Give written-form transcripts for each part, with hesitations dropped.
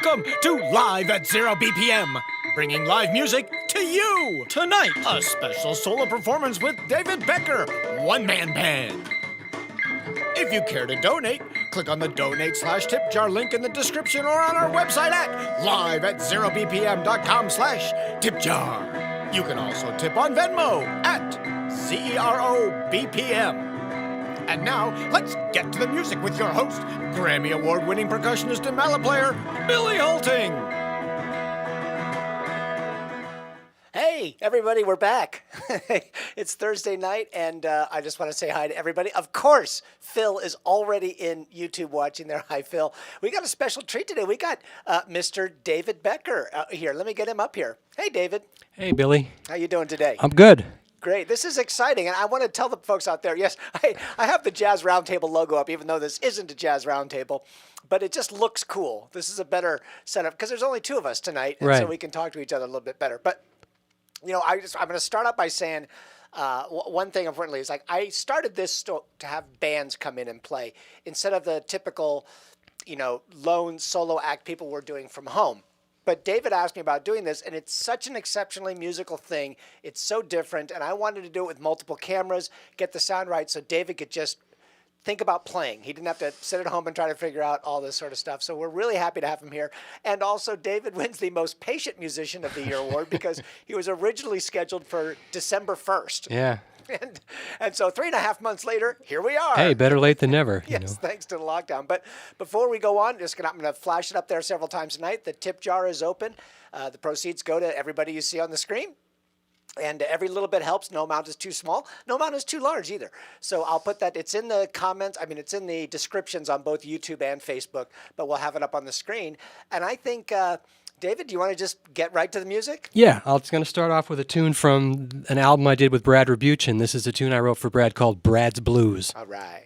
Welcome to Live at 0 BPM, bringing live music to you. Tonight, a special solo performance with David Becker, one-man band. If you care to donate, click on the donate/tip jar link in the description or on our website at liveat0bpm.com/tip jar. You can also tip on Venmo at ZEROBPM. And now, let's get to the music with your host, Grammy Award-winning percussionist and mallet player, Billy Holting. Hey, everybody, we're back. It's Thursday night, and I just want to say hi to everybody. Of course, Phil is already in YouTube watching there. Hi, Phil. We got a special treat today. We got Mr. David Becker here. Let me get him up here. Hey, David. Hey, Billy. How you doing today? I'm good. Great. This is exciting, and I want to tell the folks out there, yes, I have the Jazz Roundtable logo up, even though this isn't a Jazz Roundtable, but it just looks cool. This is a better setup, because there's only two of us tonight, and so we can talk to each other a little bit better. But, you know, I'm going to start out by saying one thing importantly is, like, I started this to have bands come in and play, instead of the typical, you know, lone solo act people were doing from home. But David asked me about doing this, and it's such an exceptionally musical thing. It's so different, and I wanted to do it with multiple cameras, get the sound right, so David could just think about playing. He didn't have to sit at home and try to figure out all this sort of stuff. So we're really happy to have him here. And also, David wins the Most Patient Musician of the Year award because he was originally scheduled for December 1st. Yeah. And so 3.5 months later, here we are. Hey, better late than never. Yes, thanks to the lockdown. But before we go on, I'm going to flash it up there several times tonight. The tip jar is open. The proceeds go to everybody you see on the screen. And every little bit helps. No amount is too small. No amount is too large either. So I'll put that. It's in the comments. I mean, it's in the descriptions on both YouTube and Facebook. But we'll have it up on the screen. And I think, David, do you want to just get right to the music? Yeah, I was going to start off with a tune from an album I did with Brad Rebuchin. This is a tune I wrote for Brad called Brad's Blues. All right.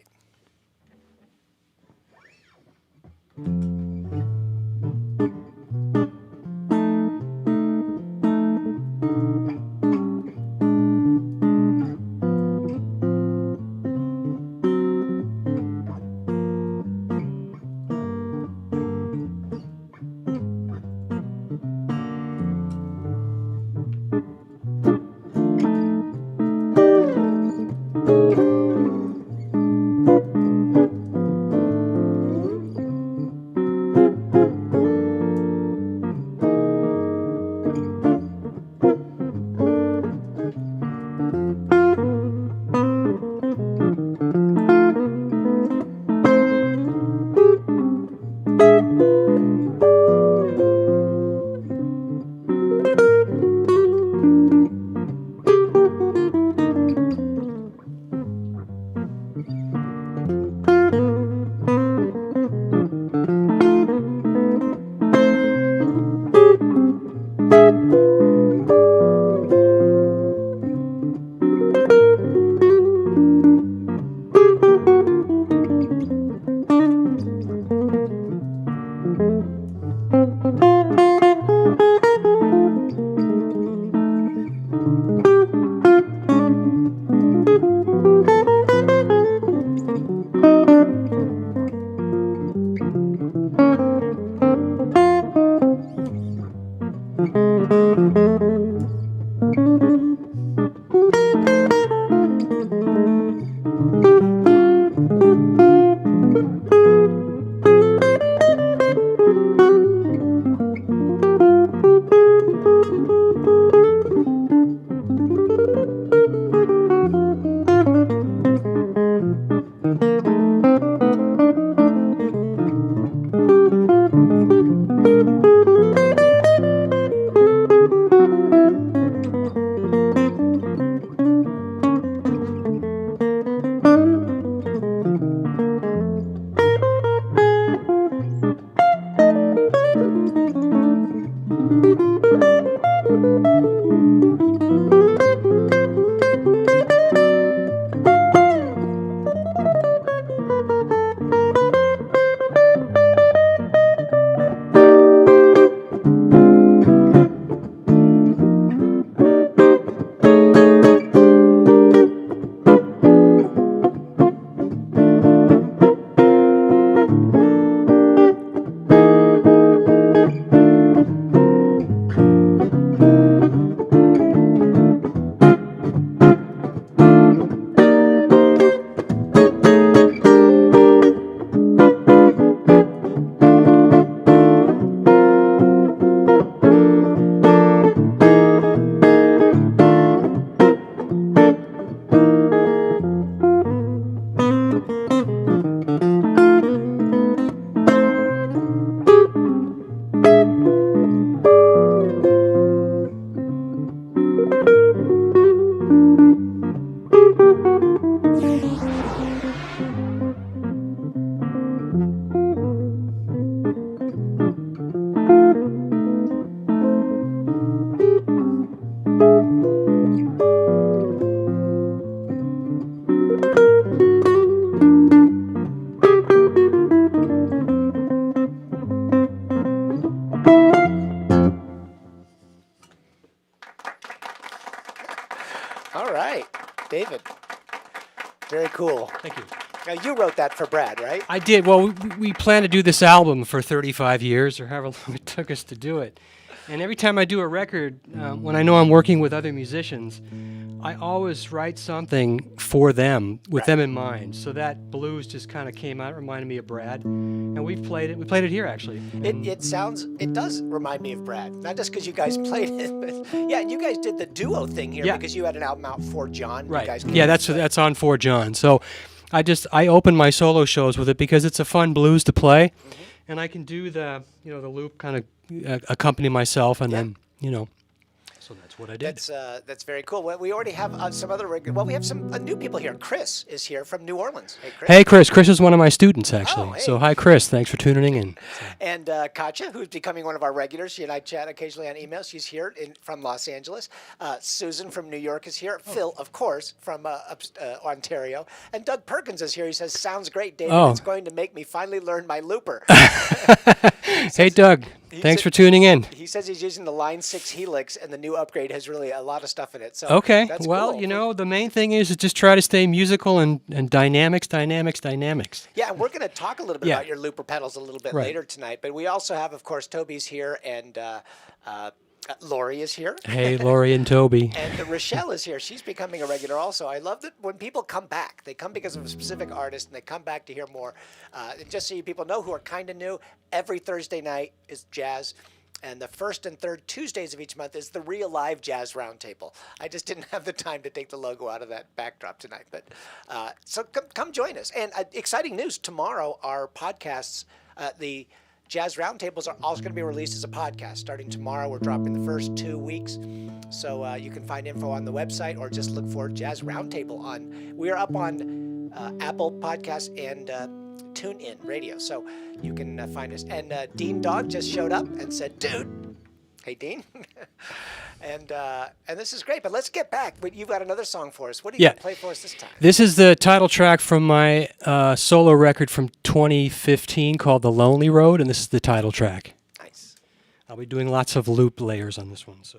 All right, David. Very cool. Thank you. Now, you wrote that for Brad, right? I did. Well, we plan to do this album for 35 years or however long it took us to do it. And every time I do a record, when I know I'm working with other musicians, I always write something for them, with them in mind. So that blues just kind of came out, reminded me of Brad. And we've played it. We played it here, actually. It does remind me of Brad. Not just because you guys played it, but yeah, you guys did the duo thing here because you had an album out for John. Right. You guys Yeah, that's on for John. So I open my solo shows with it because it's a fun blues to play, and I can do the the loop kind of accompany myself, and then so that's what I did. That's very cool. Well, we already have some other we have some new people here. Chris is here from New Orleans. Hey, Chris. Hey, Chris. Chris is one of my students, actually. Oh, hey. So hi, Chris. Thanks for tuning in. And Katja, who's becoming one of our regulars. She and I chat occasionally on email. She's here from Los Angeles. Susan from New York is here. Phil, of course, from Ontario. And Doug Perkins is here. He says, "Sounds great, David. It's going to make me finally learn my looper." Hey, Doug. Thanks for tuning in. He says he's using the Line 6 Helix, and the new upgrade has really a lot of stuff in it. So okay. that's Well, cool. the main thing is to just try to stay musical and dynamics. Yeah, and we're going to talk a little bit about your looper pedals a little bit later tonight. But we also have, of course, Toby's here, and Lori is here. Hey, Lori and Toby. And Rochelle is here. She's becoming a regular also. I love that when people come back, they come because of a specific artist, and they come back to hear more. And just so you people know who are kind of new, every Thursday night is jazz. And the first and third Tuesdays of each month is the Real Live Jazz Roundtable. I just didn't have the time to take the logo out of that backdrop tonight. But so come join us. And exciting news, tomorrow our podcasts, the Jazz Roundtables are also going to be released as a podcast. Starting tomorrow, we're dropping the first 2 weeks. So you can find info on the website or just look for Jazz Roundtable on. We are up on Apple Podcasts and TuneIn Radio. So you can find us. And Dean Dog just showed up and said, "Dude." Hey, Dean. And this is great. But let's get back. You've got another song for us. What are you going to play for us this time? This is the title track from my solo record from 2015 called The Lonely Road, and this is the title track. Nice. I'll be doing lots of loop layers on this one. So.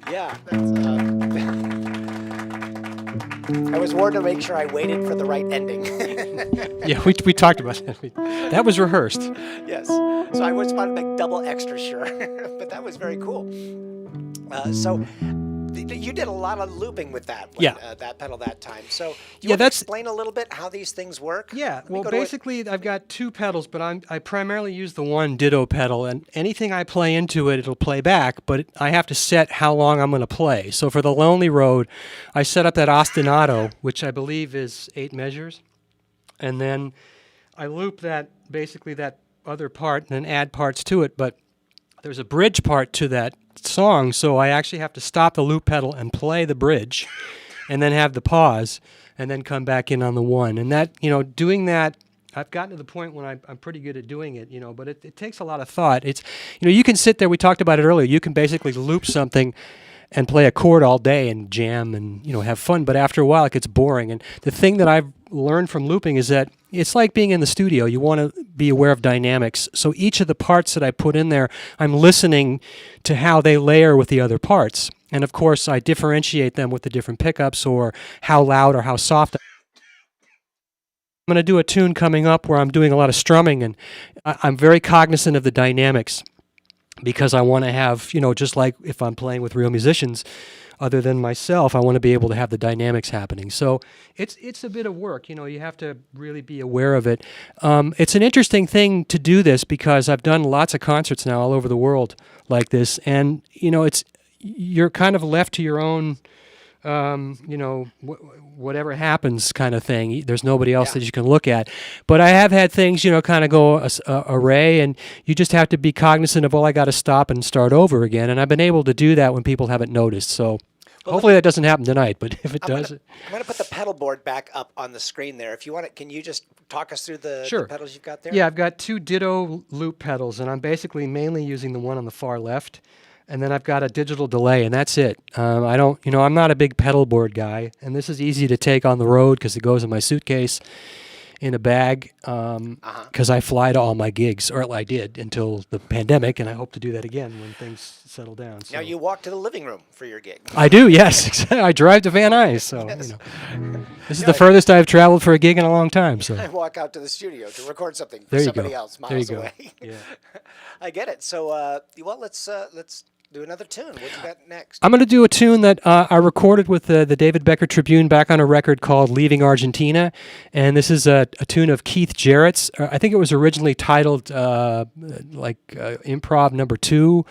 Yeah, that's, I was warned to make sure I waited for the right ending. Yeah, we talked about that. That was rehearsed. Yes. So I was wanted to make double extra sure, but that was very cool. So you did a lot of looping with that one, Yeah. that pedal that time. So do you Yeah, want to that's- explain a little bit how these things work? Yeah, Let me well, go to it. basically, I've got two pedals, but I primarily use the one ditto pedal, and anything I play into it, it'll play back, but I have to set how long I'm going to play. So for the Lonely Road, I set up that ostinato, which I believe is 8 measures, and then I loop that, basically that other part, and then add parts to it, but there's a bridge part to that song, so I actually have to stop the loop pedal and play the bridge, and then have the pause, and then come back in on the one. And that, doing that, I've gotten to the point when I'm pretty good at doing it, but it takes a lot of thought. It's, you can sit there, we talked about it earlier, you can basically loop something and play a chord all day and jam and, have fun, but after a while it gets boring. And the thing that I've learned from looping is that it's like being in the studio. You want to be aware of dynamics. So each of the parts that I put in there, I'm listening to how they layer with the other parts. And of course, I differentiate them with the different pickups or how loud or how soft. I'm going to do a tune coming up where I'm doing a lot of strumming, and I'm very cognizant of the dynamics because I want to have, just like if I'm playing with real musicians, other than myself, I want to be able to have the dynamics happening. So it's a bit of work. You have to really be aware of it. It's an interesting thing to do this because I've done lots of concerts now all over the world like this, and you're kind of left to your own, whatever happens kind of thing. There's nobody else that you can look at. But I have had things, kind of go array, and you just have to be cognizant of, I got to stop and start over again. And I've been able to do that when people haven't noticed. So hopefully that doesn't happen tonight, but if it does. I'm going to put the pedal board back up on the screen there. If you want it, can you just talk us through the pedals you've got there? Yeah, I've got 2 ditto loop pedals, and I'm basically mainly using the one on the far left. And then I've got a digital delay, and that's it. I'm not a big pedal board guy, and this is easy to take on the road because it goes in my suitcase in a bag because I fly to all my gigs, or I did until the pandemic, and I hope to do that again when things settle down. So. Now you walk to the living room for your gig. I do, yes. I drive to Van Nuys, so Yes. this is the furthest I've traveled for a gig in a long time. So I walk out to the studio to record something for There you somebody go. else There you miles go. away. Yeah. I get it. So, let's Do another tune. What you got next? I'm going to do a tune that I recorded with the David Becker Tribune back on a record called Leaving Argentina. And this is a tune of Keith Jarrett's. I think it was originally titled Improv Number 2,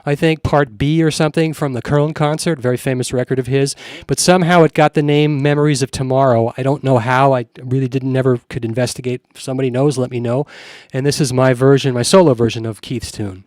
I think, Part B or something from the Köln concert, very famous record of his. But somehow it got the name Memories of Tomorrow. I don't know how. I really never could investigate. If somebody knows, let me know. And this is my version, my solo version of Keith's tune.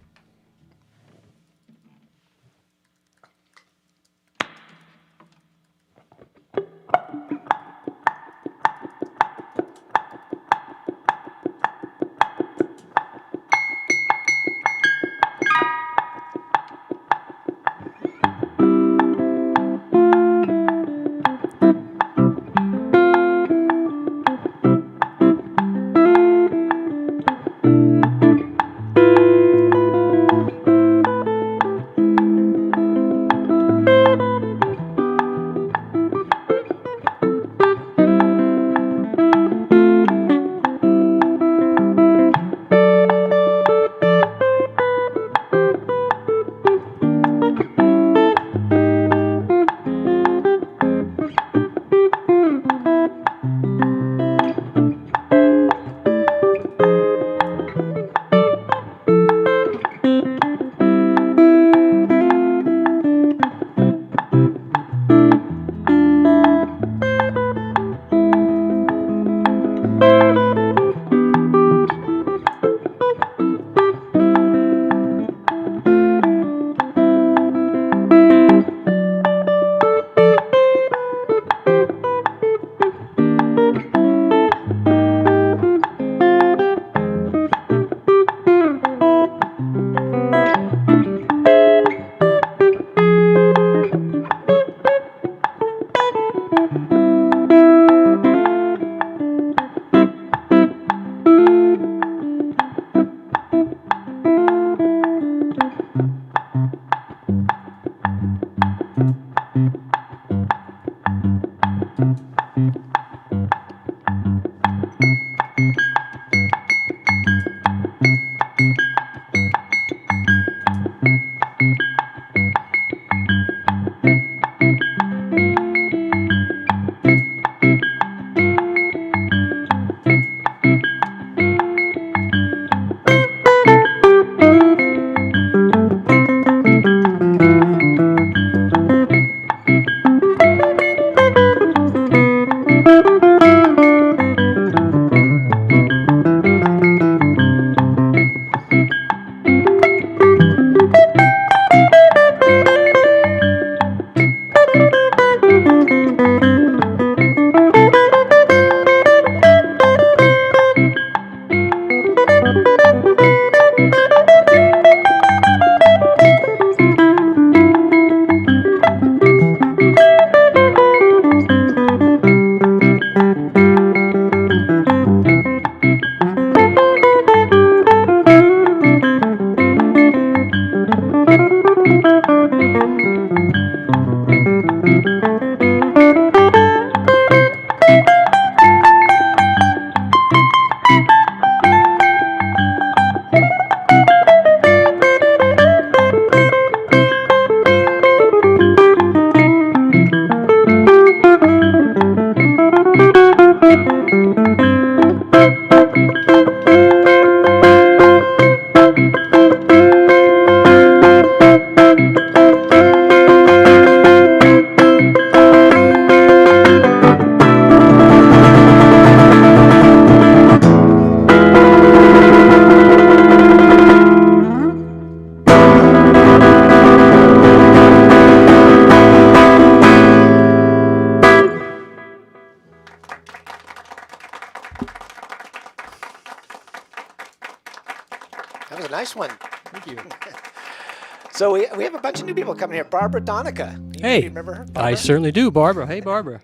That was a nice one. Thank you. So we have a bunch of new people coming here. Barbara Donica. Hey, you remember her? I Barbara? certainly do, Barbara. Hey, Barbara.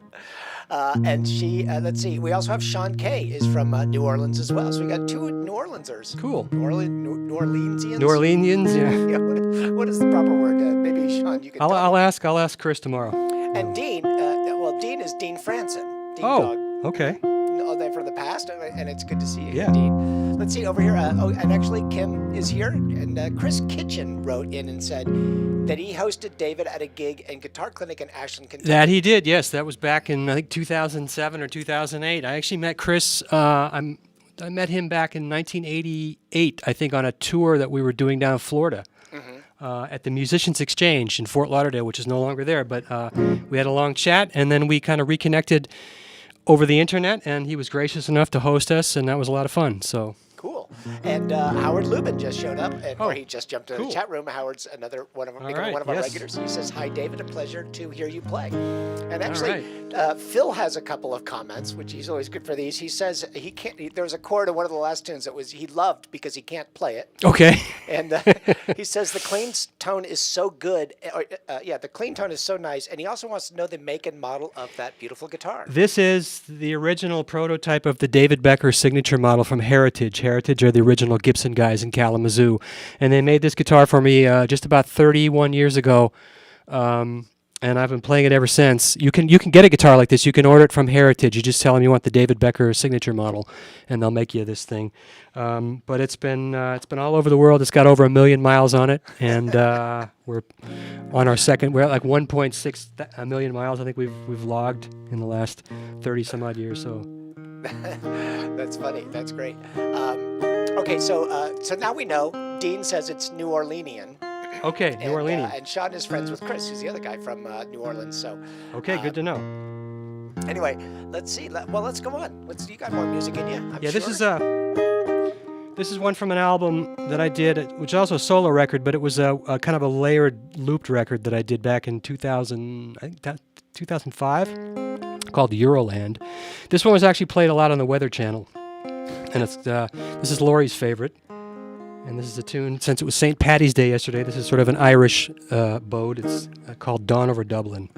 And she, let's see, we also have Sean Kay is from New Orleans as well. So we got two New Orleansers. Cool. New Orleansians? New Orleanians, yeah. Yeah, what is the proper word? Maybe Sean, you can tell me. I'll ask Chris tomorrow. And Dean, well, Dean is Dean Franson. Dean Oh, Dog. okay. Oh, they from the past? best, and it's good to see you, Yeah. Dean. Let's see over here. And actually, Kim is here, and Chris Kitchen wrote in and said that he hosted David at a gig in Guitar Clinic in Ashland, Kentucky. That he did, yes. That was back in, I think, 2007 or 2008. I actually met Chris. I met him back in 1988, I think, on a tour that we were doing down in Florida. At the Musicians Exchange in Fort Lauderdale, which is no longer there. But we had a long chat, and then we kind of reconnected over the internet, and he was gracious enough to host us, and that was a lot of fun. So Cool. And Howard Lubin just showed up, or Oh, he just jumped into cool. the chat room. Howard's another one of, becoming right, one of our yes. regulars. He says, "Hi, David. A pleasure to hear you play." And All actually, right. Phil has a couple of comments, which he's always good for these. He says he can't. There was a chord in one of the last tunes that was he loved because he can't play it. okay. And he says the clean tone is so good. The clean tone is so nice. And he also wants to know the make and model of that beautiful guitar. This is the original prototype of the David Becker signature model from Heritage. Heritage are the original Gibson guys in Kalamazoo. And they made this guitar for me just about 31 years ago. And I've been playing it ever since. You can get a guitar like this. You can order it from Heritage. You just tell them you want the David Becker signature model, and they'll make you this thing. But it's been all over the world. It's got over 1 million miles on it, and we're on our second. We're at like 1.6 million miles. I think we've logged in the last 30 some odd years. So That's funny. That's great. Okay, so now we know. Dean says it's New Orleanian. okay, New Orleans. And Sean is friends with Chris, who's the other guy from New Orleans. So Okay, good to know. anyway, let's see. Let's go on. You got more music in you? I'm Yeah, sure. this is one from an album that I did, which is also a solo record, but it was a kind of a layered, looped record that I did back in 2005, called Euroland. This one was actually played a lot on the Weather Channel, and this is Laurie's favorite, and this is a tune, since it was St. Paddy's Day yesterday, this is sort of an Irish bode. It's called Dawn Over Dublin.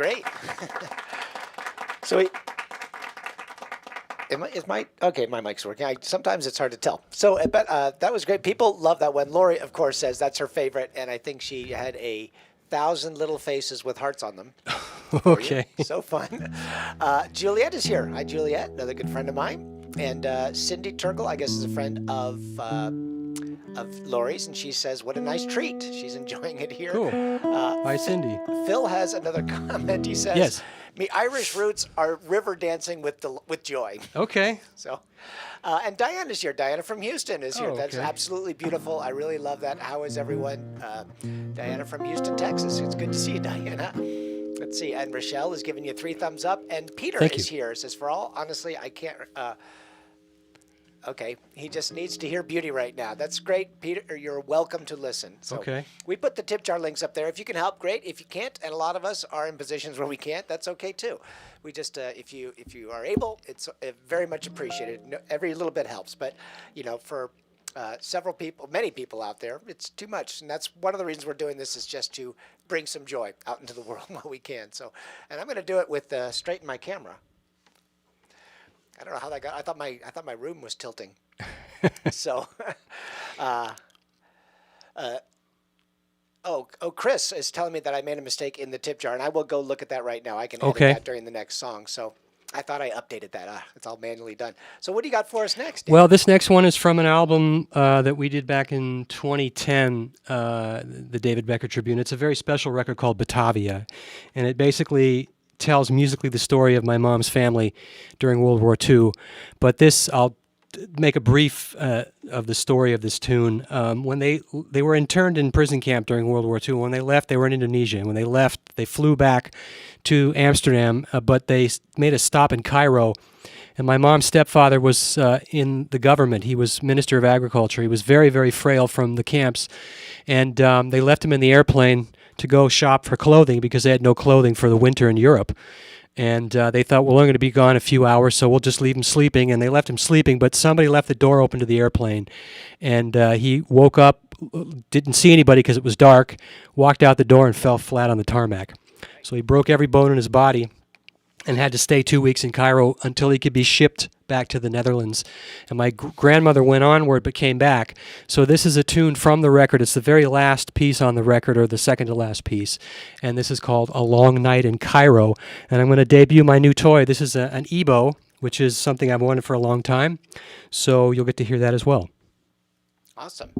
great. So okay, my mic's working. Sometimes it's hard to tell. So, but that was great. People love that one. Lori, of course, says that's her favorite, and I think she had 1,000 little faces with hearts on them. Okay. So fun. Juliet is here. Hi, Juliet, another good friend of mine. And Cindy Turkle, I guess, is a friend of Lori's, and she says, "What a nice treat." She's enjoying it here. Cool. Hi, Cindy. Phil has another comment. He says, Yes. "Me Irish roots are river dancing with joy." Okay. So, and Diana's here. Diana from Houston is here. Oh, That's okay. absolutely beautiful. I really love that. How is everyone? Diana from Houston, Texas. It's good to see you, Diana. Let's see. And Rochelle is giving you 3 thumbs up. And Peter Thank is you. here. Says, "For all, honestly, I can't." Okay, he just needs to hear beauty right now. That's great, Peter. You're welcome to listen. So Okay. we put the tip jar links up there. If you can help, great. If you can't, and a lot of us are in positions where we can't, that's okay too. We just, if you are able, it's very much appreciated. Every little bit helps. But for several people, many people out there, it's too much, and that's one of the reasons we're doing this is just to bring some joy out into the world while we can. So, and I'm going to do it with straighten my camera. I don't know how that got. I thought my room was tilting. So, Chris is telling me that I made a mistake in the tip jar, and I will go look at that right now. I can edit that during the next song. So, I thought I updated that. It's all manually done. So, what do you got for us next, Dave? Well, this next one is from an album that we did back in 2010, the David Becker Tribune. It's a very special record called Batavia, and it basically tells musically the story of my mom's family during World War II. But I'll make a brief of the story of this tune. When they were interned in prison camp during World War II. When they left, they were in Indonesia. And when they left, they flew back to Amsterdam, but they made a stop in Cairo. And my mom's stepfather was in the government. He was Minister of Agriculture. He was very, very frail from the camps. And they left him in the airplane to go shop for clothing because they had no clothing for the winter in Europe. And they thought, well, we're going to be gone a few hours, so we'll just leave him sleeping. And they left him sleeping, but somebody left the door open to the airplane. And he woke up, didn't see anybody because it was dark, walked out the door and fell flat on the tarmac. So he broke every bone in his body and had to stay 2 weeks in Cairo until he could be shipped back to the Netherlands. And my grandmother went onward but came back. So this is a tune from the record. It's the very last piece on the record, or the second to last piece. And this is called A Long Night in Cairo. And I'm going to debut my new toy. This is an EBO, which is something I've wanted for a long time. So you'll get to hear that as well. Awesome.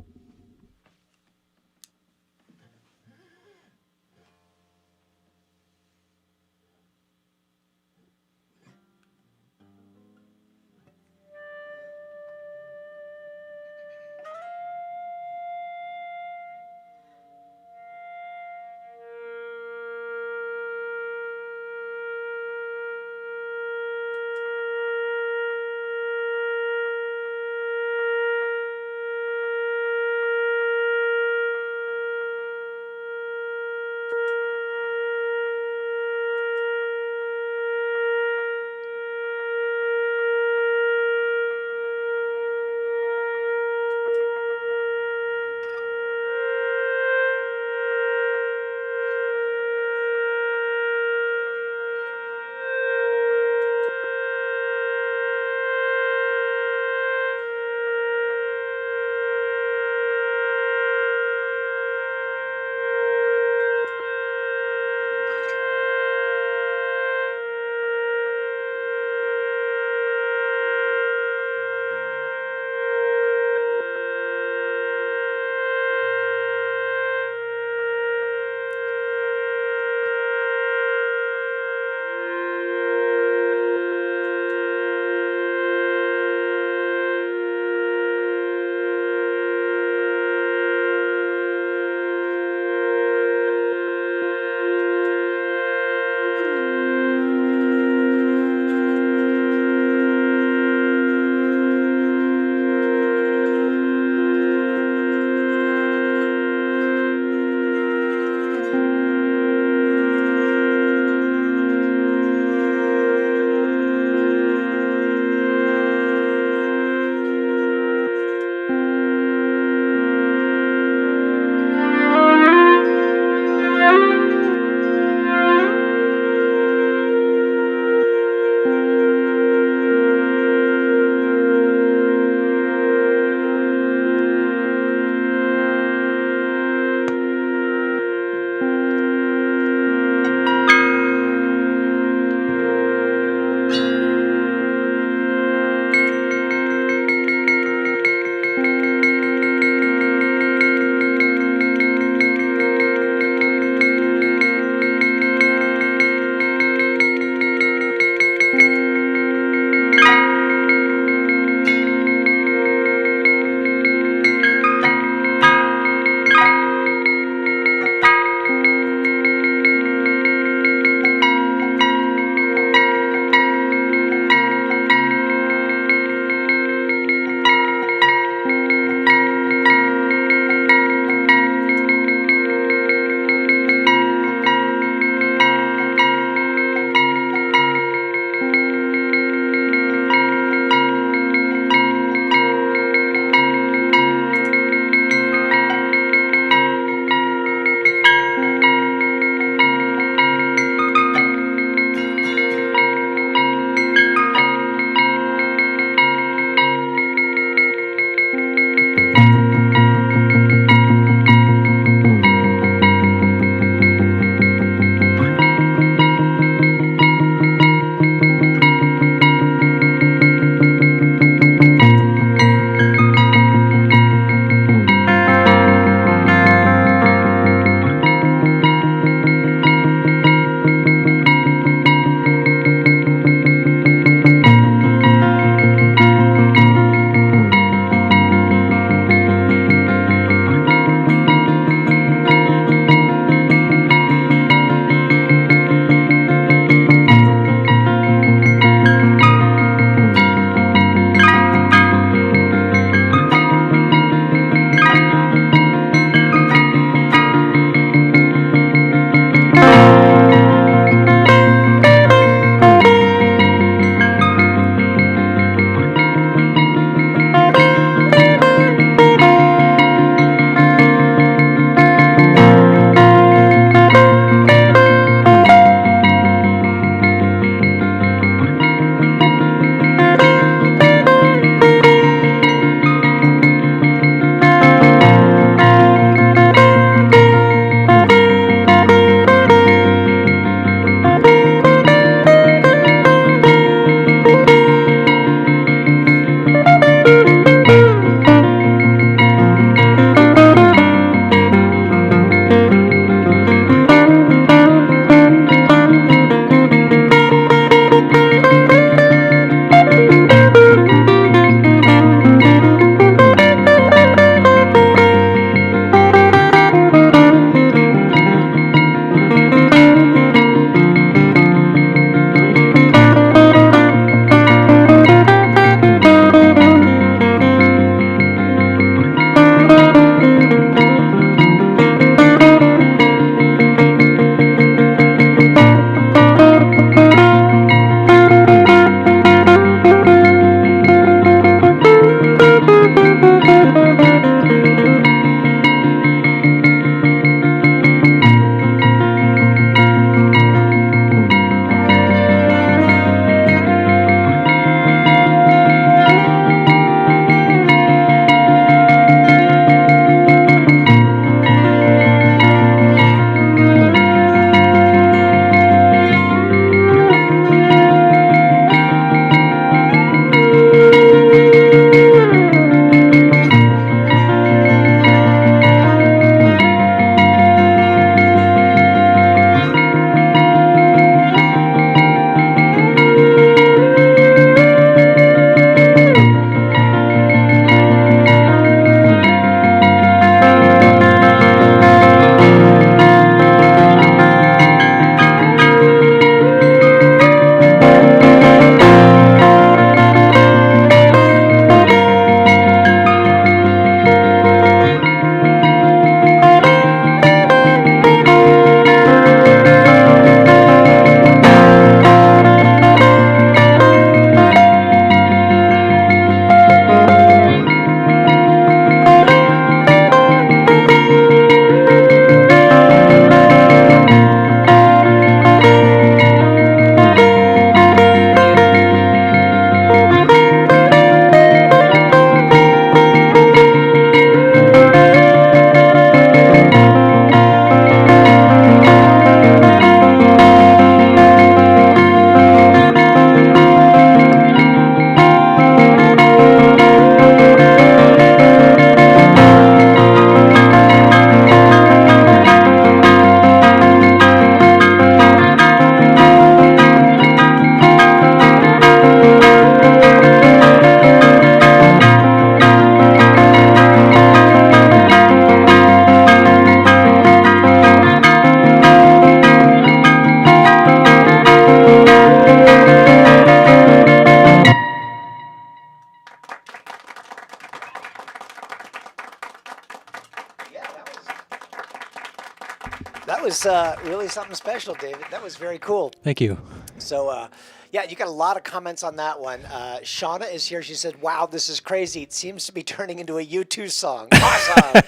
That was really something special, David. That was very cool. Thank you. So, yeah, you got a lot of comments on that one. Shauna is here. She said, wow, this is crazy. It seems to be turning into a U2 song. Awesome.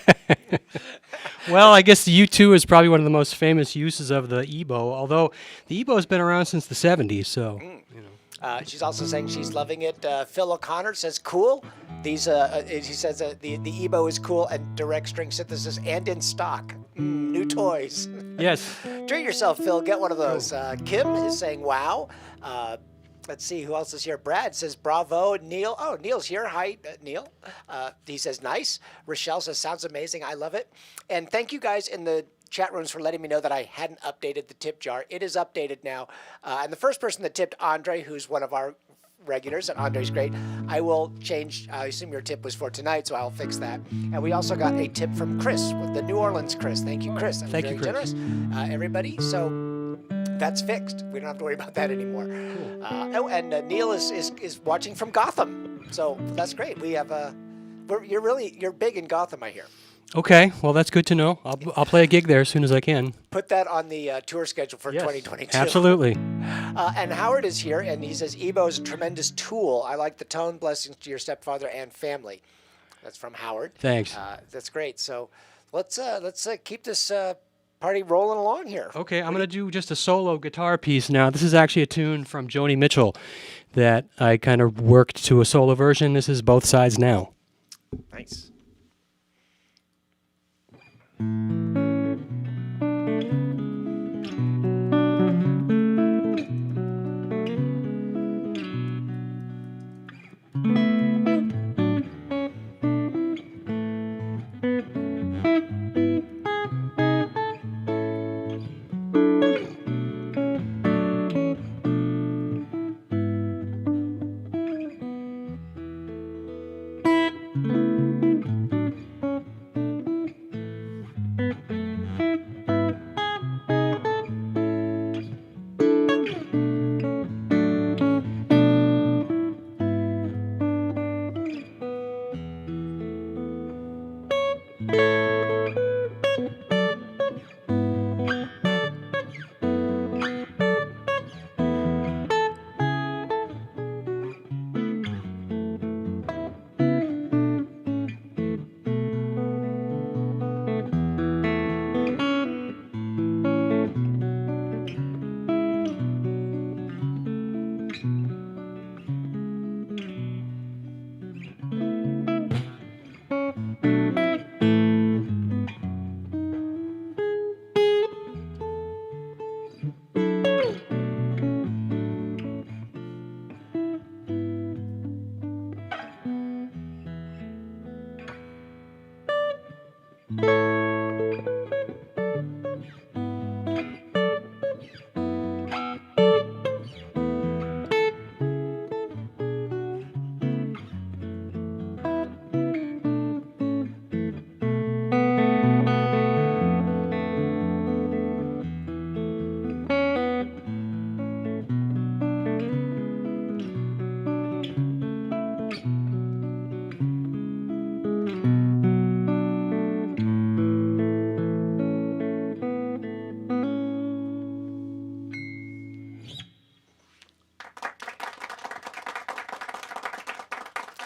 Well, I guess the U2 is probably one of the most famous uses of the EBow, although the EBow has been around since the 70s, so, you know. She's also saying she's loving it. Phil O'Connor says, cool. He says the EBow is cool and direct string synthesis and in stock. New toys. Yes. Treat yourself, Phil. Get one of those. Kim is saying, wow. Let's see, who else is here? Brad says, bravo. Neil. Oh, Neil's here. Hi, Neil. He says, nice. Rochelle says, sounds amazing. I love it. And thank you guys in the chat rooms for letting me know that I hadn't updated the tip jar. It is updated now. And the first person that tipped, Andre, who's one of our regulars, and Andre's great. I will change. I assume your tip was for tonight, so I'll fix that. And we also got a tip from Chris, with the New Orleans Chris. Thank you, Chris. That was Thank you, very Chris. generous. Everybody. So that's fixed. We don't have to worry about that anymore. And Neil is watching from Gotham, so that's great. We have you're big in Gotham, I hear. Okay, well, that's good to know. I'll play a gig there as soon as I can. Put that on the tour schedule for 2022. Absolutely. And Howard is here, and he says, EBow is a tremendous tool. I like the tone. Blessings to your stepfather and family. That's from Howard. Thanks. That's great. So let's keep this party rolling along here. Okay, I'm going to do just a solo guitar piece now. This is actually a tune from Joni Mitchell that I kind of worked to a solo version. This is Both Sides Now. Nice.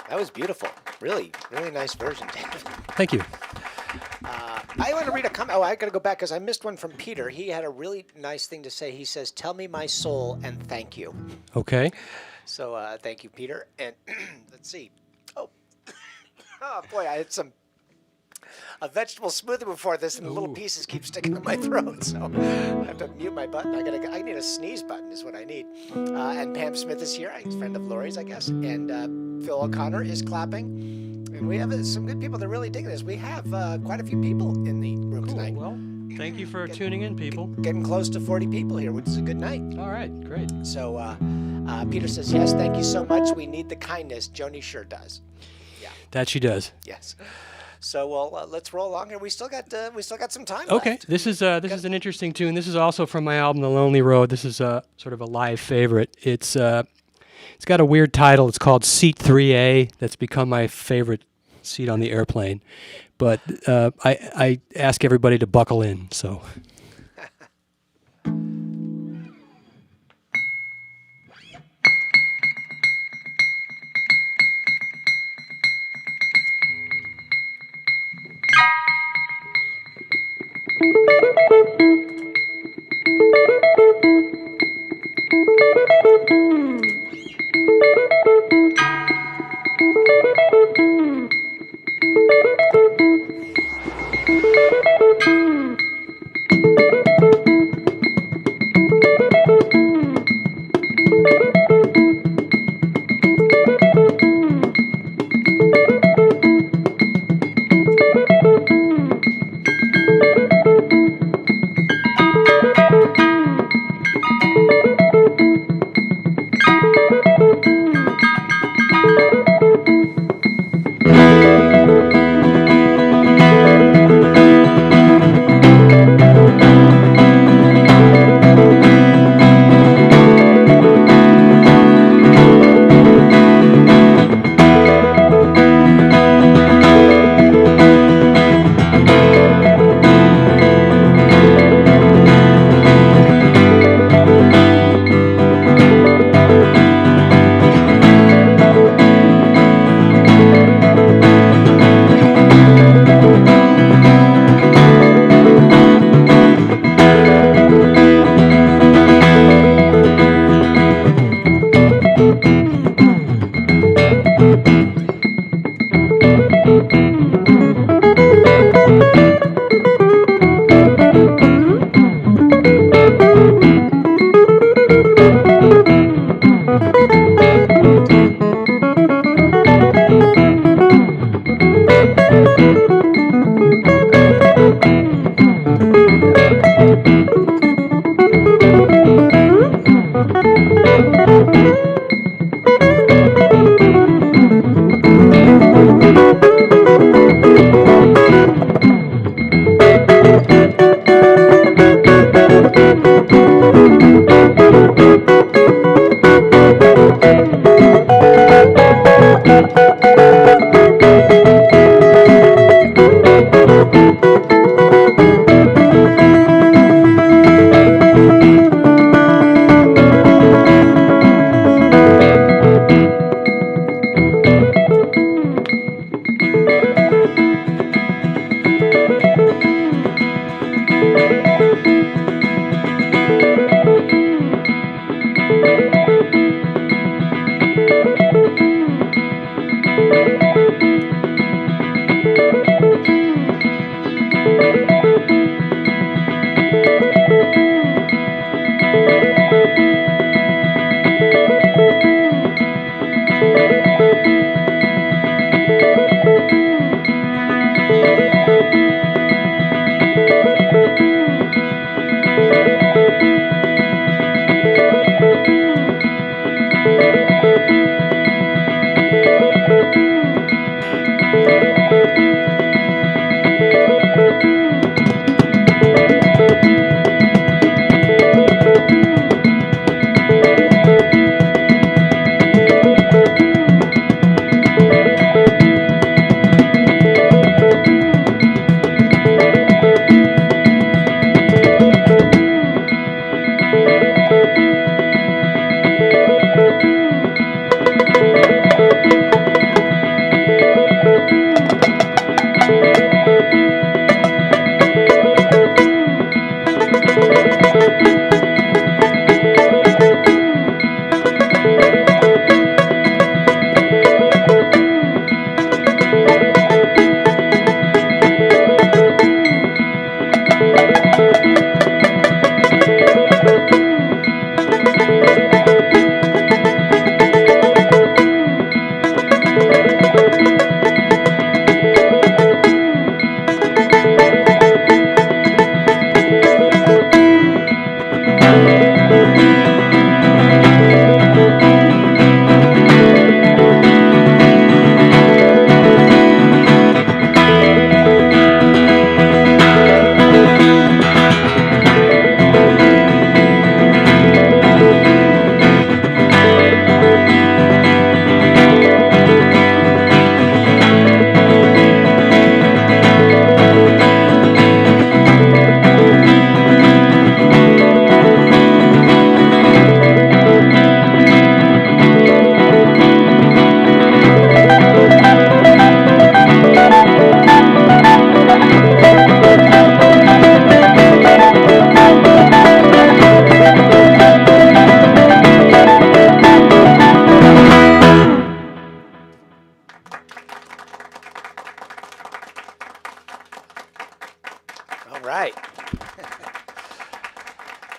That was beautiful. Really, really nice version, David. Thank you. I want to read a comment. Oh, I got to go back because I missed one from Peter. He had a really nice thing to say. He says, tell me my soul and thank you. Okay. So thank you, Peter. And let's see. Oh, oh boy, I had a vegetable smoothie before this, and the little pieces keep sticking to my throat. So I have to mute my button. I need a sneeze button is what I need. And Pam Smith is here. He's a friend of Lori's, I guess. And Phil O'Connor is clapping. And we have some good people that are really digging this. We have quite a few people in the room tonight. Well, thank you for tuning in, people. Getting close to 40 people here, which is a good night. All right, great. So Peter says, yes, thank you so much. We need the kindness. Joni sure does. Yeah. That she does. Yes. So well, let's roll along here. We still got some time Okay, left. this is an interesting tune. This is also from my album, The Lonely Road. This is sort of a live favorite. It's got a weird title. It's called Seat 3A. That's become my favorite seat on the airplane. But I ask everybody to buckle in. So.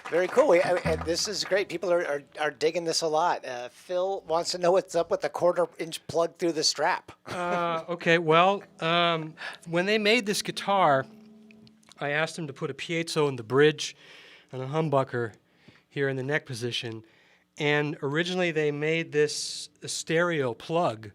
Very cool. And this is great. People are digging this a lot. Phil wants to know what's up with the 1/4-inch plug through the strap. Okay, well, when they made this guitar, I asked them to put a piezo in the bridge and a humbucker here in the neck position. And originally they made this a stereo plug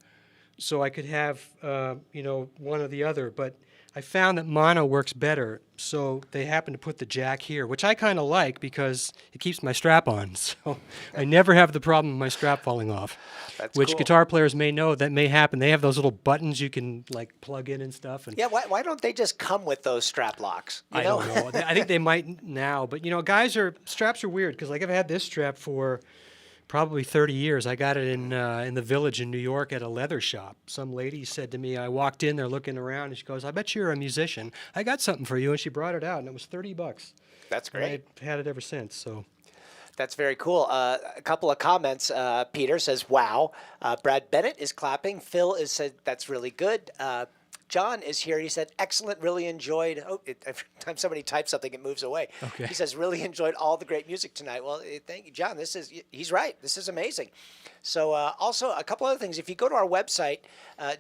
so I could have, one or the other. But I found that mono works better, so they happened to put the jack here, which I kind of like because it keeps my strap on. So I never have the problem of my strap falling off. That's which cool. Guitar players may know that may happen. They have those little buttons you can like plug in and stuff. And Yeah, why don't they just come with those strap locks? I don't know. I think they might now, but straps are weird because like I've had this strap for probably 30 years. I got it in the Village in New York at a leather shop. Some lady said to me, I walked in there looking around, and she goes, I bet you're a musician. I got something for you. And she brought it out, and it was $30. That's great. And I've had it ever since. So That's very cool. A couple of comments. Peter says, wow. Brad Bennett is clapping. Phil is said, that's really good. John is here. He said, excellent, really enjoyed. Every time somebody types something, it moves away. Okay. He says, really enjoyed all the great music tonight. Well, thank you, John. He's right. This is amazing. So also a couple other things. If you go to our website,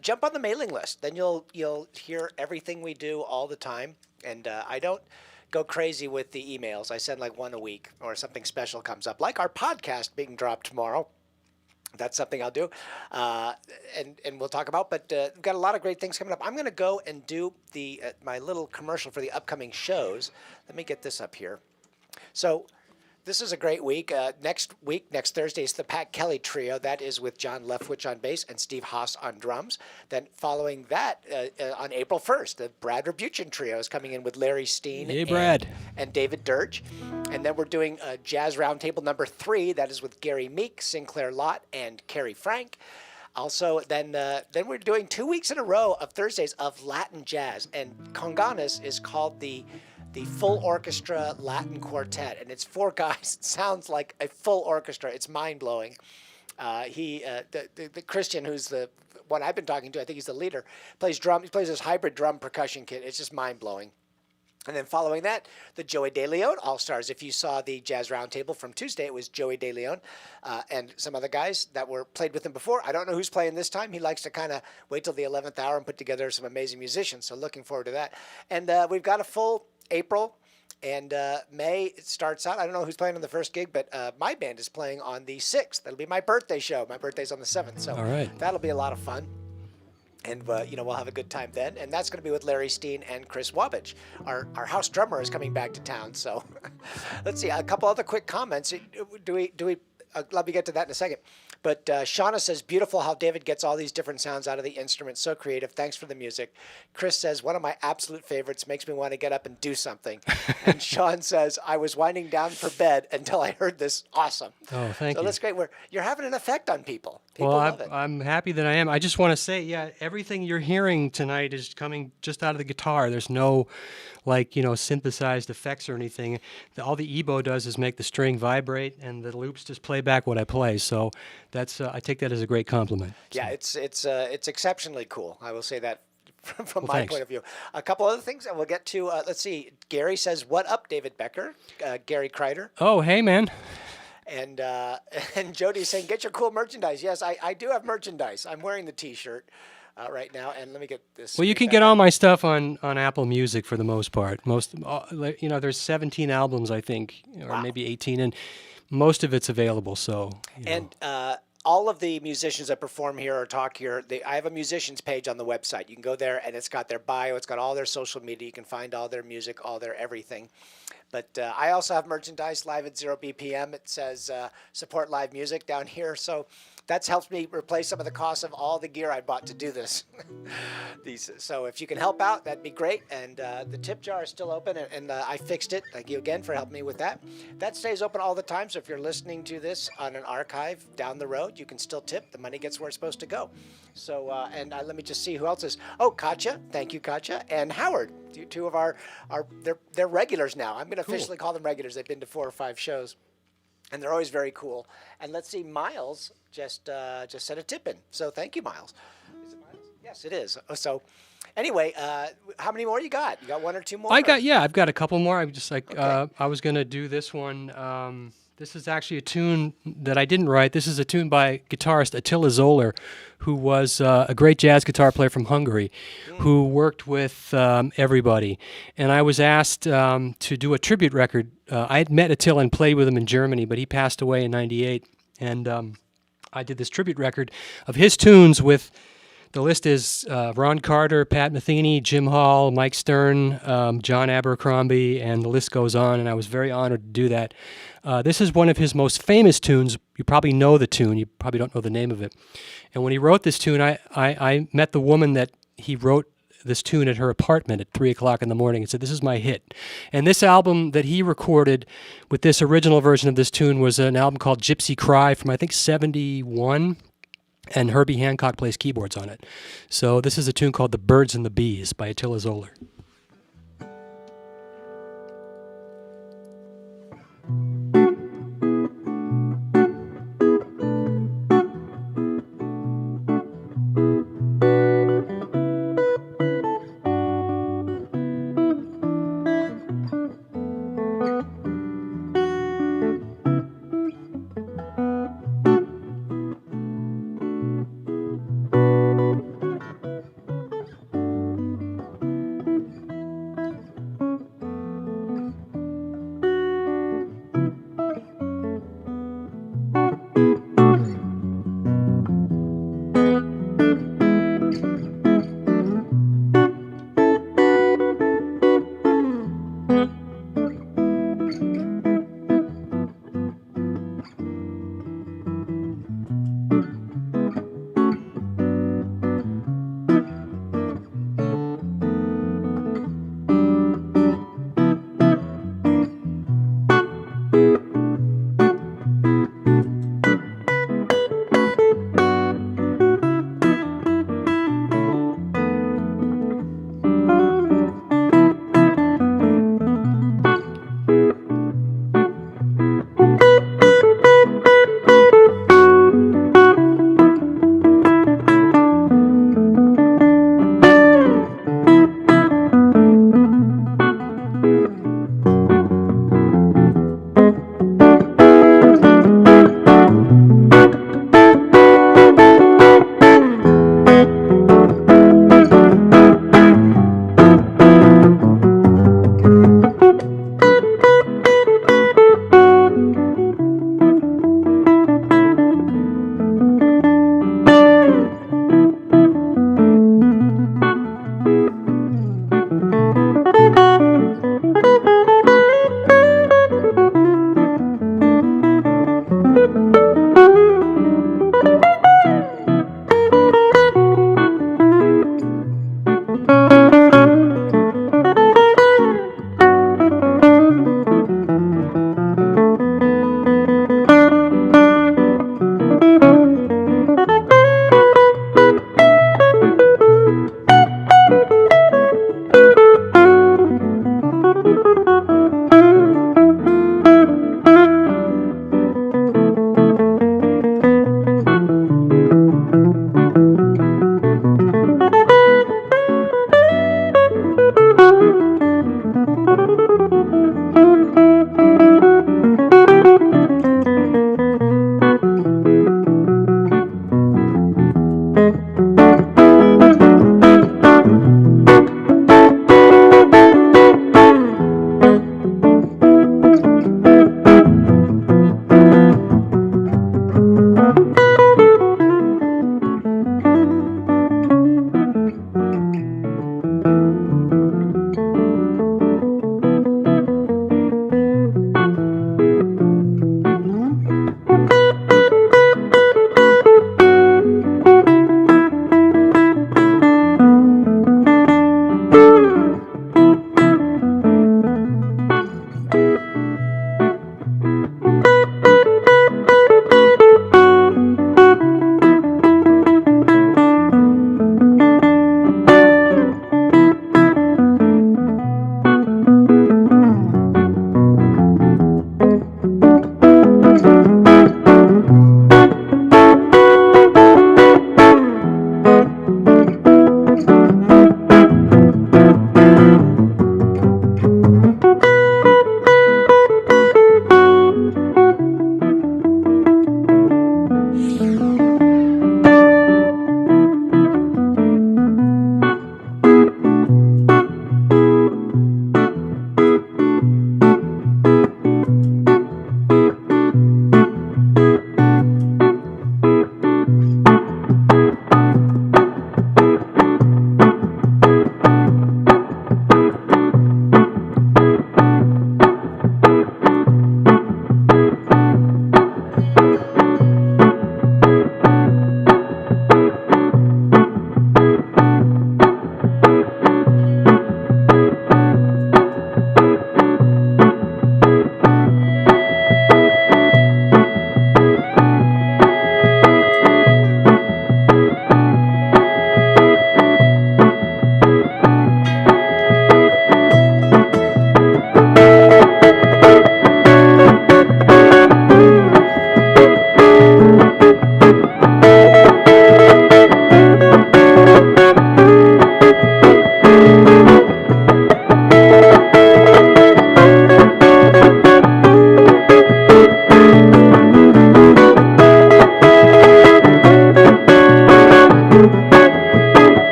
jump on the mailing list. Then you'll hear everything we do all the time. And I don't go crazy with the emails. I send like one a week or something special comes up, like our podcast being dropped tomorrow. That's something I'll do, and we'll talk about. But we've got a lot of great things coming up. I'm going to go and do my little commercial for the upcoming shows. Let me get this up here. So this is a great week. Next Thursday, is the Pat Kelly Trio. That is with John Leftwich on bass and Steve Haas on drums. Then following that, on April 1st, the Brad Rebuchin Trio is coming in with Larry Steen and David Dirge. And then we're doing Jazz Roundtable number 3. That is with Gary Meek, Sinclair Lott, and Kerry Frank. Also, then we're doing 2 weeks in a row of Thursdays of Latin jazz. And Conganas is called the full orchestra Latin quartet, and it's 4 guys. It sounds like a full orchestra. It's mind-blowing. The Christian, who's the one I've been talking to, I think he's the leader, plays drum. He plays this hybrid drum percussion kit. It's just mind-blowing. And then following that, the Joey De Leon All-Stars. If you saw the Jazz Roundtable from Tuesday, it was Joey De Leon and some other guys that were played with him before. I don't know who's playing this time. He likes to kind of wait till the 11th hour and put together some amazing musicians, so looking forward to that. And we've got a full April, and May it starts out. I don't know who's playing on the first gig, but my band is playing on the 6th. That'll be my birthday show. My birthday's on the 7th, so all right. That'll be a lot of fun. And, we'll have a good time then. And that's going to be with Larry Steen and Chris Wabbage. Our house drummer is coming back to town. So let's see. A couple other quick comments. Do we? Let me get to that in a second. But Shauna says, beautiful how David gets all these different sounds out of the instrument. So creative. Thanks for the music. Chris says, one of my absolute favorites, makes me want to get up and do something. And Sean says, I was winding down for bed until I heard this. Awesome. Oh, thank you. So that's great. You're having an effect on people. People love it. I'm happy that I am. I just want to say, everything you're hearing tonight is coming just out of the guitar. There's no, synthesized effects or anything. All the EBow does is make the string vibrate, and the loops just play back what I play. So that's I take that as a great compliment. Yeah, it's exceptionally cool. I will say that from my thanks. point of view. A couple other things, and we'll get to. Let's see. Gary says, "What up, David Becker?" Gary Kreider. Oh, hey, man. And Jody's saying, "Get your cool merchandise." Yes, I do have merchandise. I'm wearing the T-shirt right now, and let me get this. Well, you can get all my stuff on Apple Music for the most part. There's 17 albums, I think, or maybe 18, and most of it's available. So. And all of the musicians that perform here or talk here, I have a musicians page on the website. You can go there, and it's got their bio. It's got all their social media. You can find all their music, all their everything. But I also have merchandise live at 0 BPM. It says support live music down here. So that's helped me replace some of the costs of all the gear I bought to do this. So if you can help out, that'd be great. And the tip jar is still open, and I fixed it. Thank you again for helping me with that. That stays open all the time. So if you're listening to this on an archive down the road, you can still tip. The money gets where it's supposed to go. So let me just see who else is. Oh, Katja. Thank you, Katja. And Howard. Two of they're regulars now. I'm going to officially call them regulars. They've been to 4 or 5 shows, and they're always very cool. And let's see, Miles just sent a tip in. So thank you, Miles. Is it Miles? Yes, it is. So, anyway, how many more you got? You got one or two more? I've got a couple more. I'm just like, Okay. I was gonna do this one. This is actually a tune that I didn't write. This is a tune by guitarist Attila Zoller, who was a great jazz guitar player from Hungary, who worked with everybody. And I was asked to do a tribute record. I had met Attila and played with him in Germany, but he passed away in '98, and I did this tribute record of his tunes with. The list is Ron Carter, Pat Metheny, Jim Hall, Mike Stern, John Abercrombie, and the list goes on, and I was very honored to do that. This is one of his most famous tunes. You probably know the tune. You probably don't know the name of it. And when he wrote this tune, I met the woman that he wrote this tune at her apartment at 3 o'clock in the morning and said, "This is my hit." And this album that he recorded with this original version of this tune was an album called Gypsy Cry from, I think, '71. And Herbie Hancock plays keyboards on it. So this is a tune called The Birds and the Bees by Attila Zoller.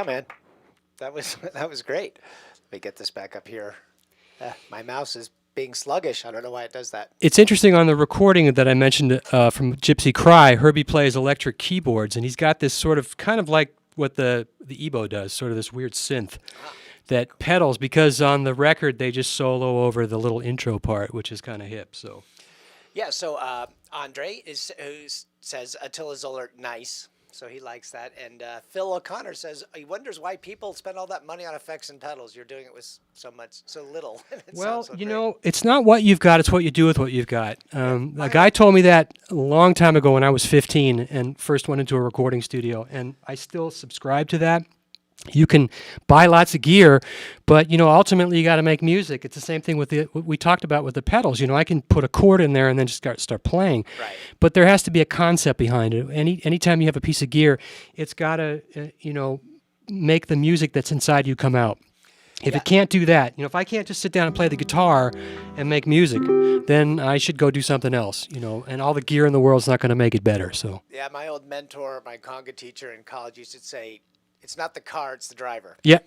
man. That was great. Let me get this back up here. My mouse is being sluggish. I don't know why it does that. It's interesting on the recording that I mentioned from Gypsy Cry, Herbie plays electric keyboards, and he's got this sort of kind of like what the EBO does, sort of this weird synth that pedals, because on the record they just solo over the little intro part, which is kind of hip. So Yeah, so Andre says Attila Zoller, nice. So he likes that. And Phil O'Connor says he wonders why people spend all that money on effects and pedals. You're doing it with so little. well, so you great. know, it's not what you've got, it's what you do with what you've got. A guy told me that a long time ago when I was 15 and first went into a recording studio, and I still subscribe to that. You can buy lots of gear, but, you know, ultimately you got to make music. It's the same thing with what we talked about with the pedals. You know, I can put a chord in there and then just start playing. Right. But there has to be a concept behind it. Anytime you have a piece of gear, it's got to, you know, make the music that's inside you come out. If it can't do that, you know, if I can't just sit down and play the guitar and make music, then I should go do something else, you know, and all the gear in the world's not going to make it better. So Yeah, my old mentor, my conga teacher in college used to say, it's not the car, it's the driver. Yeah,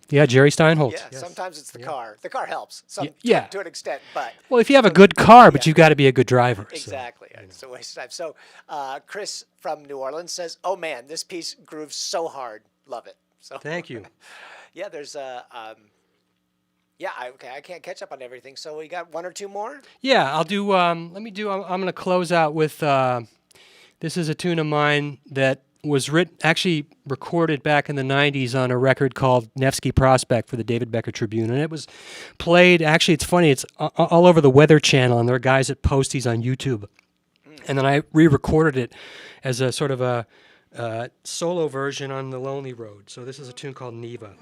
Jerry Steinholtz. Yeah, Yes. sometimes it's the car. The car helps to an extent, but Well, if you have a good car, but you've got to be a good driver. so. exactly. It's a waste of time. So Chris from New Orleans says, oh man, this piece grooves so hard. Love it. So Thank you. yeah, there's I can't catch up on everything. So we got one or two more? Yeah, I'll do. I'm going to close out with. This is a tune of mine that was actually recorded back in the 90s on a record called Nevsky Prospect for the David Becker Tribune, and it was played. Actually, it's funny. It's all over the Weather Channel, and there are guys that post these on YouTube. And then I re-recorded it as a sort of a solo version on The Lonely Road. So this is a tune called Neva.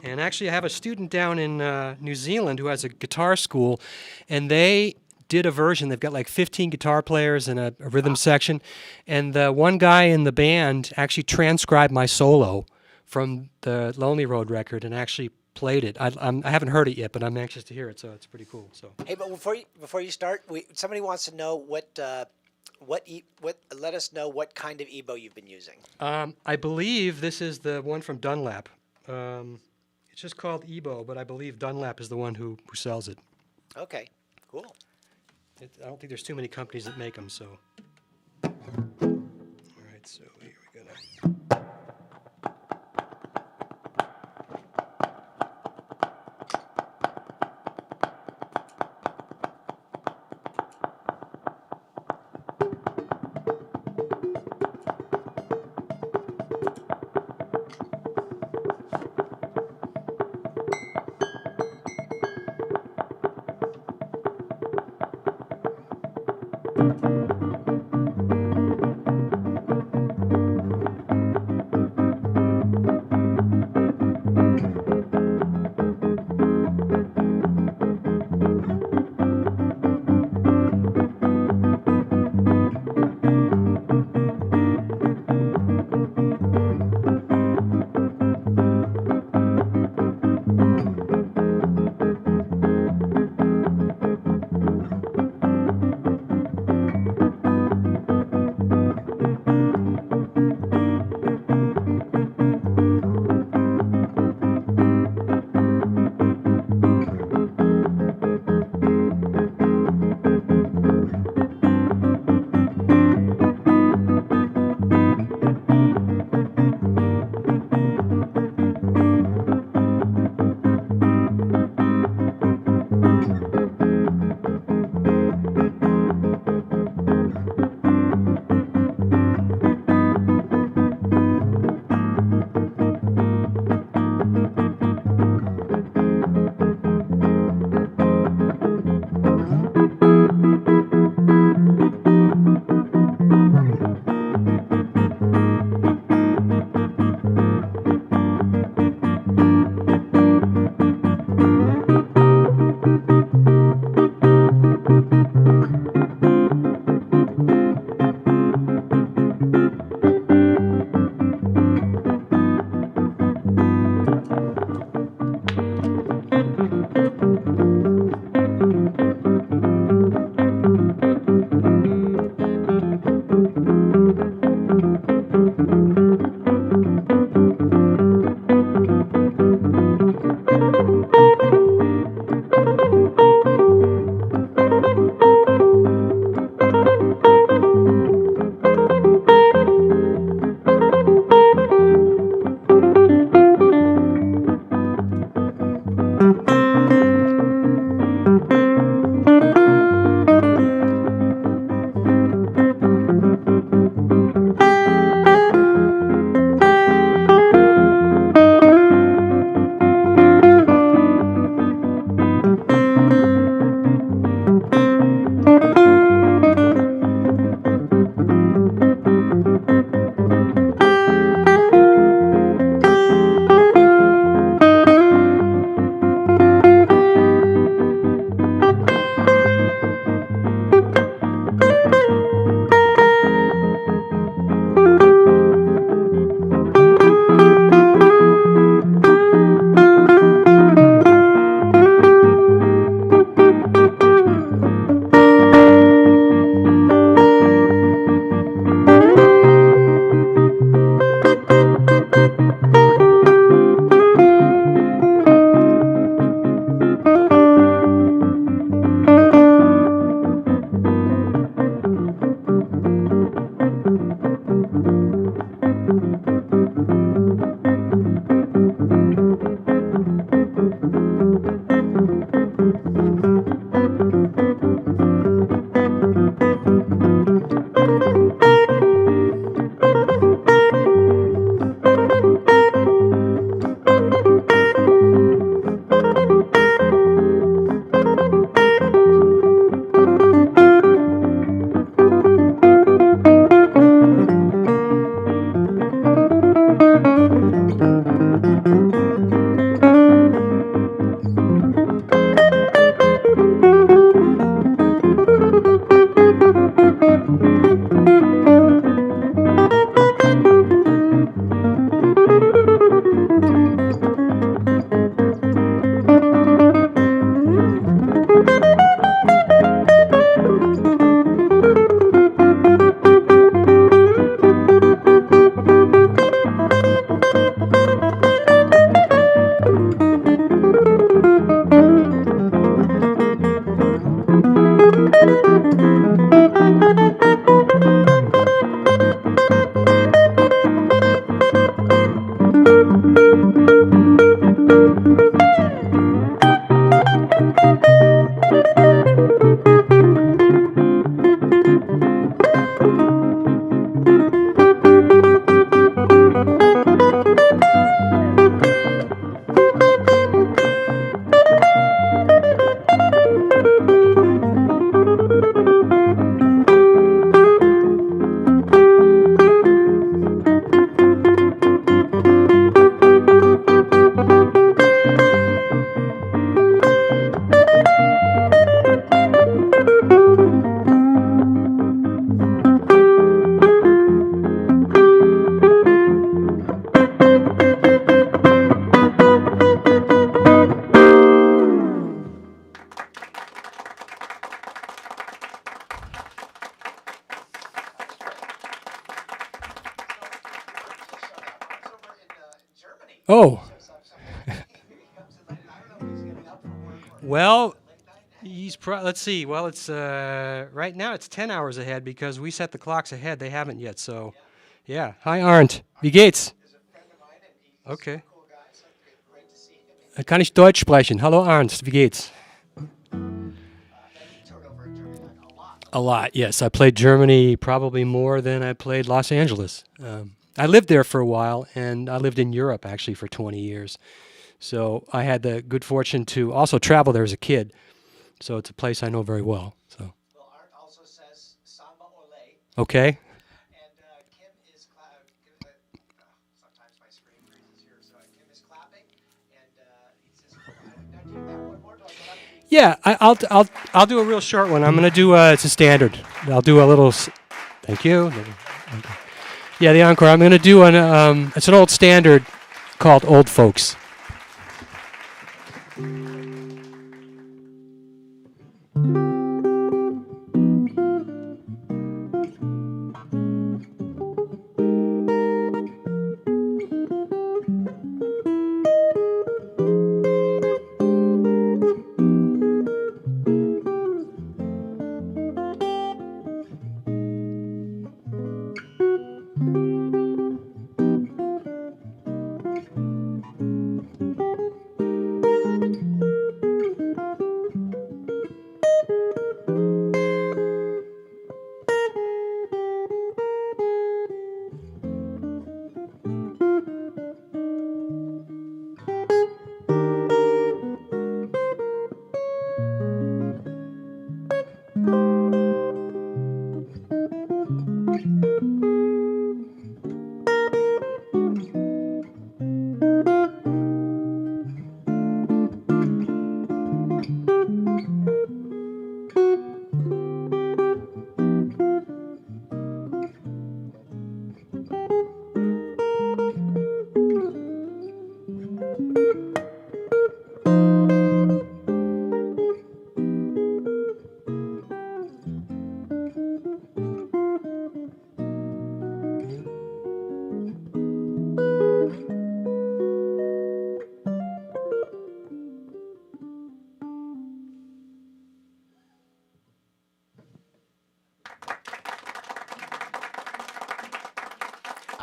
And actually, I have a student down in New Zealand who has a guitar school, and they did a version. They've got like 15 guitar players and a rhythm section, and the one guy in the band actually transcribed my solo from the Lonely Road record and actually played it. I haven't heard it yet, but I'm anxious to hear it, so it's pretty cool. So Hey, but before you start, somebody wants to know let us know what kind of EBO you've been using. I believe this is the one from Dunlap. It's just called EBO, but I believe Dunlap is the one who sells it. Okay, cool. I don't think there's too many companies that make them, so. All right, so here we go. Oh. Well, let's see. Well, it's right now it's 10 hours ahead because we set the clocks ahead. They haven't yet, so yeah. Hi, Arndt. Wie geht's? Okay. Kann ich Deutsch sprechen? Hallo, Arndt. Wie geht's? A lot, yes. I played Germany probably more than I played Los Angeles. I lived there for a while, and I lived in Europe actually for 20 years. So I had the good fortune to also travel there as a kid. So it's a place I know very well. So. Well, Art also says Samba Ole. Okay. And Kim is sometimes my screen freezes here, so Kim is clapping, and he says, now do you have one more? Do I go up? Yeah, I'll do a real short one. I'm gonna do it's a standard. I'll do a little. Thank you. Okay. Yeah, the encore. I'm gonna do it's an old standard called Old Folks.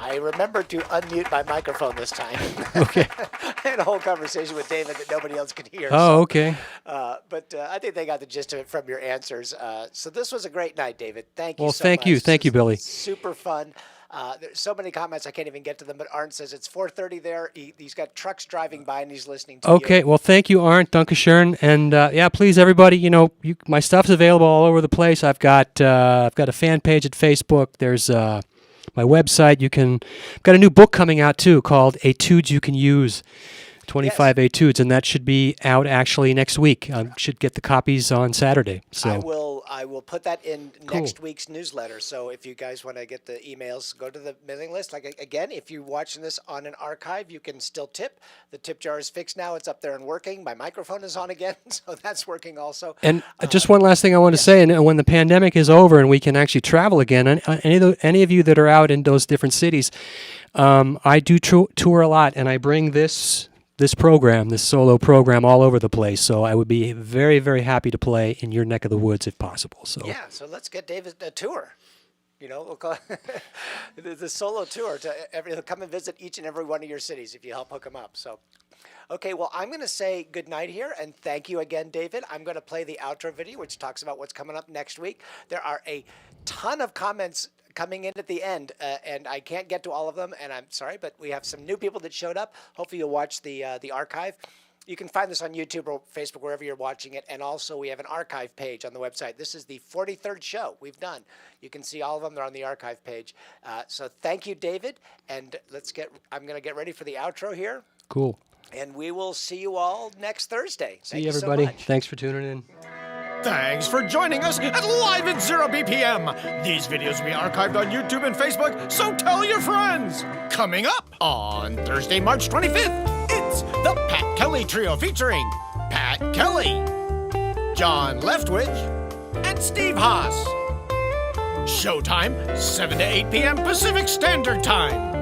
I remembered to unmute my microphone this time. Okay. I had a whole conversation with David that nobody else could hear. Oh, okay. But I think they got the gist of it from your answers. So this was a great night, David. Thank you Well, so thank much. you. Thank you, Billy. Super fun. There's so many comments I can't even get to them. But Arndt says it's 4:30 there. He's got trucks driving by and he's listening to Okay. you. Well, thank you, Arndt. Dankeschön. And yeah, please, everybody. My stuff's available all over the place. I've got a fan page at Facebook. There's my website. I've got a new book coming out too called Etudes You Can Use. 25 etudes, and that should be out actually next week. Should get the copies on Saturday. So I will put that in next week's newsletter. So if you guys want to get the emails, go to the mailing list. Like again, if you're watching this on an archive, you can still tip. The tip jar is fixed now. It's up there and working. My microphone is on again, so that's working also. And just one last thing I want to say, and when the pandemic is over and we can actually travel again, any of you that are out in those different cities, I do tour a lot, and I bring this solo program all over the place. So I would be very, very happy to play in your neck of the woods if possible. So yeah, so let's get David a tour. We'll call the solo tour to come and visit each and every one of your cities if you help hook them up. So, okay, well, I'm going to say good night here, and thank you again, David. I'm going to play the outro video, which talks about what's coming up next week. There are a ton of comments coming in at the end, and I can't get to all of them, and I'm sorry, but we have some new people that showed up. Hopefully you'll watch the archive. You can find this on YouTube or Facebook, wherever you're watching it. And also, we have an archive page on the website. This is the 43rd show we've done. You can see all of them. They're on the archive page. So thank you, David. And I'm going to get ready for the outro here. Cool. And we will see you all next Thursday. See you, everybody. So thanks for tuning in. Thanks for joining us at Live at 0 BPM. These videos will be archived on YouTube and Facebook, so tell your friends. Coming up on Thursday, March 25th, it's the Pat Kelly Trio featuring Pat Kelly, John Leftwich, and Steve Haas. Showtime, 7 to 8 p.m. Pacific Standard Time.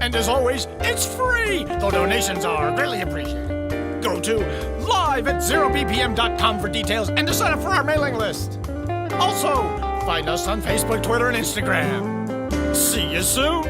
And as always, it's free, though donations are greatly appreciated. Go to live@0bpm.com for details and to sign up for our mailing list. Also, find us on Facebook, Twitter, and Instagram. See you soon.